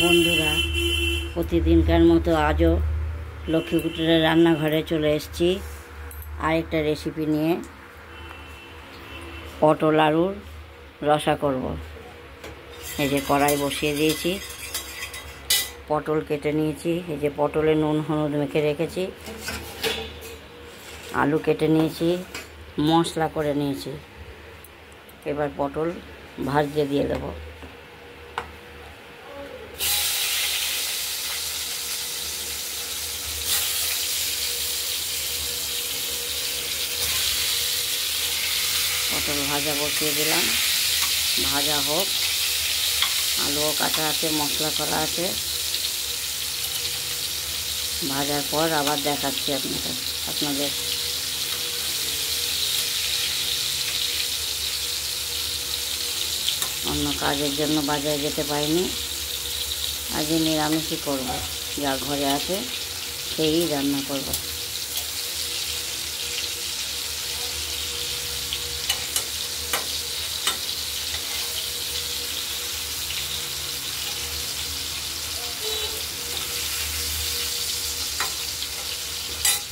বন্ধুরা, প্রতিদিনকার মতো আজও লক্ষ্মীপুরের রান্নাঘরে চলে এসেছি আরেকটা রেসিপি নিয়ে। পটল আলুর রসা করব। এই যে কড়াই বসিয়ে দিয়েছি, পটল কেটে নিয়েছি। এই যে পটলে নুন হলুদ মেখে রেখেছি, আলু কেটে নিয়েছি, মশলা করে নিয়েছি। এবার পটল ভাজতে দিয়ে দেবো। পটল ভাজা বসিয়ে দিলাম, ভাজা হোক। আলুও কাটা আছে, মশলা করা আছে। ভাজার পর আবার দেখাচ্ছি আপনাদের। অন্য কাজের জন্য বাজারে যেতে পারিনি, আজ নিরামিষই করব। যা ঘরে আছে সেই রান্না করব।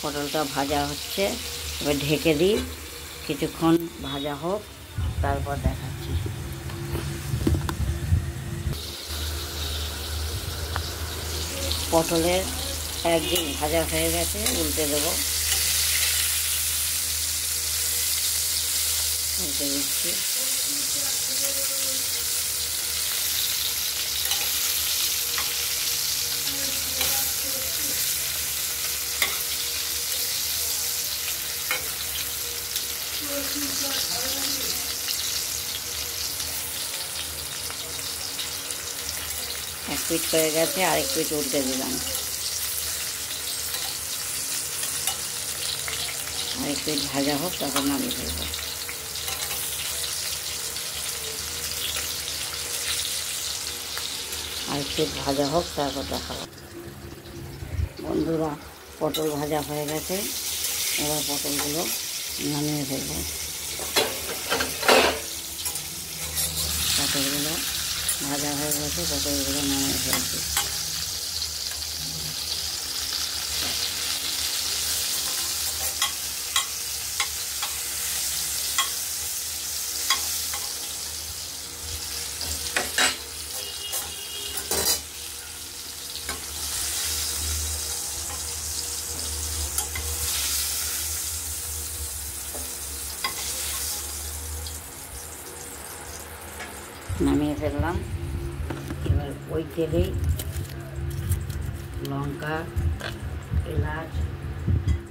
পটলটা ভাজা হচ্ছে, এবার ঢেকে দিই, কিছুক্ষণ ভাজা হোক, তারপর দেখাচ্ছি। পটলের একদিক ভাজা হয়ে গেছে, উল্টে দেবো। উল্টে দিচ্ছি। এক পিঠ হয়ে গেছে, আরেক পিঠ উল্টে দিলাম। আরেক পিঠ ভাজা হোক, তারপর নামিয়ে ফেলব। আরেক পিঠ ভাজা হোক, তারপর দেখাবো। বন্ধুরা, পটল ভাজা হয়ে গেছে, এবার পটলগুলো নামিয়ে ফেলব। পটলগুলো ভাজা হয়ে গেছে, পটলগুলো নামিয়ে ফেলছি। নামিয়ে ফেললাম। এবার ওই তেলেই লঙ্কা, এলাচ,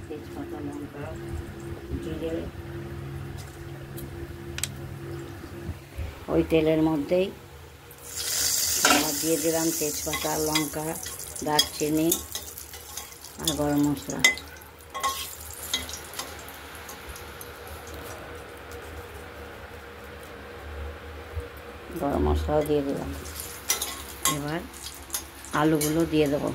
তেজপাতা, লঙ্কা, জিরে, ওই তেলের মধ্যেই আবার দিয়ে দিলাম তেজপাতা, লঙ্কা, দারচিনি আর গরম মশলা। গরম মশলাও দিয়ে দিলাম। এবার আলুগুলো দিয়ে দেবো।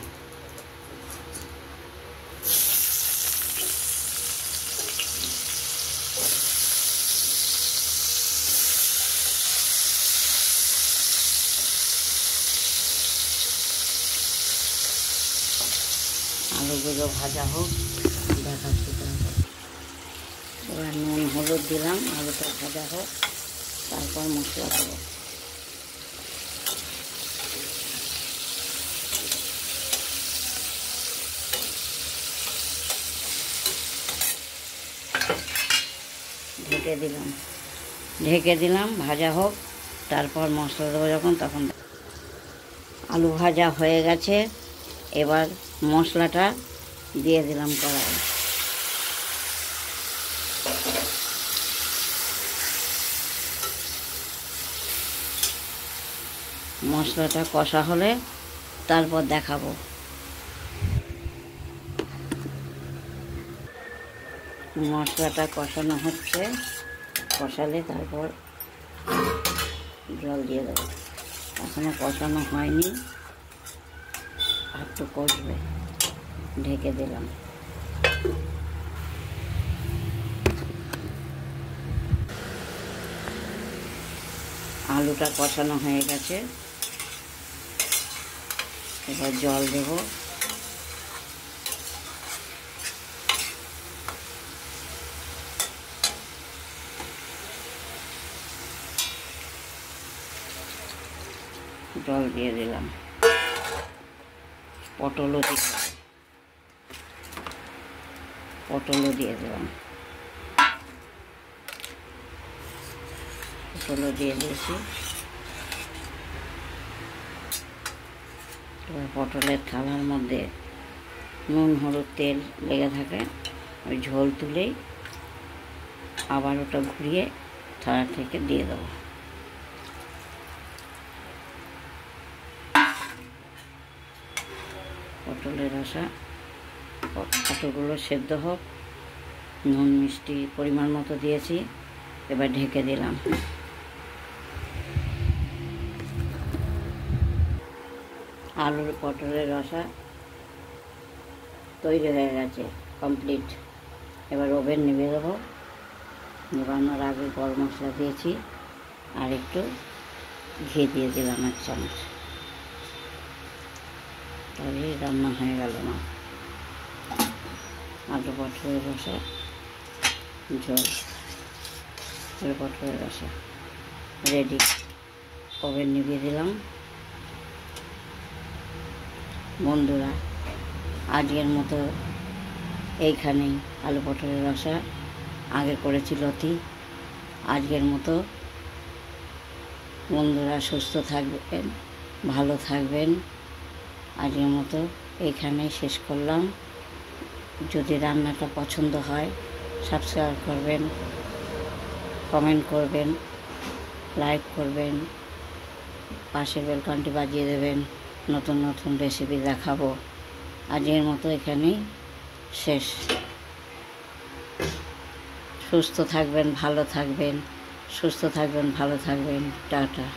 আলুগুলো ভাজা হোক, দেখাচ্ছি। এবার নুন হলুদ দিলাম, আলুটা ভাজা হোক, তারপর মশলা দেবো। ঢেকে দিলাম, ভাজা হোক, তারপর মশলা দেবো যখন, তখন। আলু ভাজা হয়ে গেছে, এবার মশলাটা দিয়ে দিলাম কড়াই। মশলাটা কষা হলে তারপর দেখাবো। মশলাটা কষানো হচ্ছে, কষালে তারপর জল দিয়ে দেবো। এখনো কষানো হয়নি, একটু কষবে। ঢেকে দিলাম। আলুটা কষানো হয়ে গেছে, এবার জল দেব। জল দিয়ে দিলাম। পটলও দিয়ে দিলাম। পটলও দিয়ে দিয়েছি। এবার পটলের থালার মধ্যে নুন হলুদ তেল লেগে থাকে, ওই ঝোল তুলেই আবার ওটা ঘুরিয়ে থালা থেকে দিয়ে দেবো। পটলের রসা পটলগুলো সেদ্ধ হোক, নুন মিষ্টি পরিমাণ মতো দিয়েছি, এবার ঢেকে দিলাম। আলুর পটলের রসা তৈরি হয়ে গেছে, কমপ্লিট। এবার ওভেন নিভিয়ে দেবো। নিবানোর আগে গরম মশলা দিয়েছি, আর একটু ঘি দিয়ে দিলাম 1 চামচ। তাহলেই রান্না হয়ে গেল না। আলু পটলের রসা ঝোল, আলু পটলের রসা রেডি। ওভেন নিভিয়ে দিলাম। বন্ধুরা, আজকের মতো এইখানেই আলু পটলের রসা। আগে করেছি লতি। আজকের মতো বন্ধুরা সুস্থ থাকবেন, ভালো থাকবেন। আজকের মতো এইখানেই শেষ করলাম। যদি রান্নাটা পছন্দ হয় সাবস্ক্রাইব করবেন, কমেন্ট করবেন, লাইক করবেন, পাশে বেলকনটি বাজিয়ে দেবেন। নতুন নতুন রেসিপি দেখাবো। আজকের মতো এখানেই শেষ। সুস্থ থাকবেন, ভালো থাকবেন, সুস্থ থাকবেন, ভালো থাকবেন। টাটা।